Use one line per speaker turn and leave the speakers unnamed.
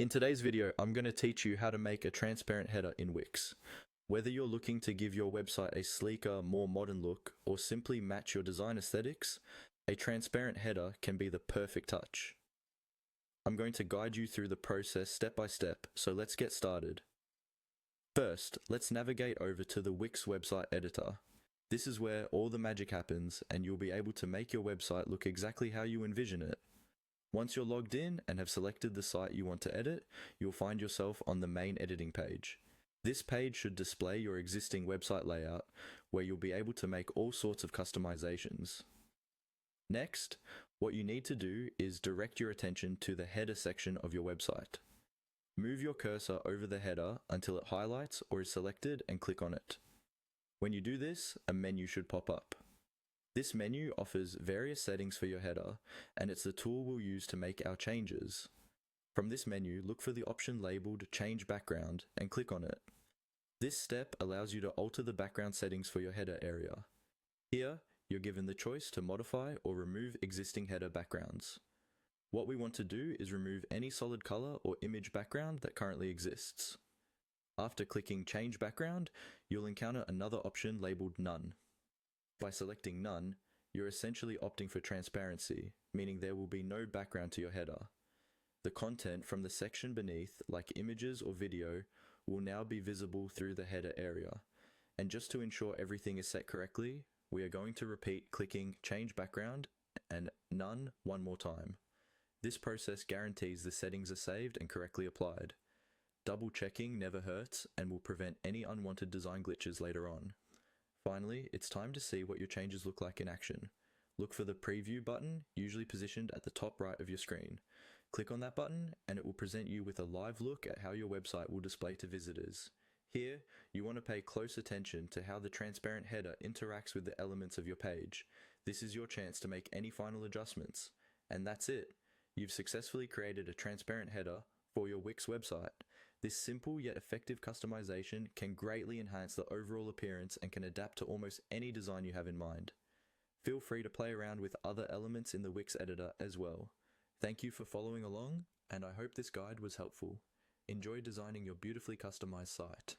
In today's video, I'm going to teach you how to make a transparent header in Wix. Whether you're looking to give your website a sleeker, more modern look, or simply match your design aesthetics, a transparent header can be the perfect touch. I'm going to guide you through the process step by step, so let's get started. First, let's navigate over to the Wix website editor. This is where all the magic happens, and you'll be able to make your website look exactly how you envision it. Once you're logged in and have selected the site you want to edit, you'll find yourself on the main editing page. This page should display your existing website layout, where you'll be able to make all sorts of customizations. Next, what you need to do is direct your attention to the header section of your website. Move your cursor over the header until it highlights or is selected and click on it. When you do this, a menu should pop up. This menu offers various settings for your header, and it's the tool we'll use to make our changes. From this menu, look for the option labeled Change Background and click on it. This step allows you to alter the background settings for your header area. Here, you're given the choice to modify or remove existing header backgrounds. What we want to do is remove any solid color or image background that currently exists. After clicking Change Background, you'll encounter another option labeled None. By selecting None, you're essentially opting for transparency, meaning there will be no background to your header. The content from the section beneath, like images or video, will now be visible through the header area. And just to ensure everything is set correctly, we are going to repeat clicking Change Background and None one more time. This process guarantees the settings are saved and correctly applied. Double checking never hurts and will prevent any unwanted design glitches later on. Finally, it's time to see what your changes look like in action. Look for the Preview button, usually positioned at the top right of your screen. Click on that button and it will present you with a live look at how your website will display to visitors. Here, you want to pay close attention to how the transparent header interacts with the elements of your page. This is your chance to make any final adjustments. And that's it. You've successfully created a transparent header for your Wix website. This simple yet effective customization can greatly enhance the overall appearance and can adapt to almost any design you have in mind. Feel free to play around with other elements in the Wix editor as well. Thank you for following along, and I hope this guide was helpful. Enjoy designing your beautifully customized site.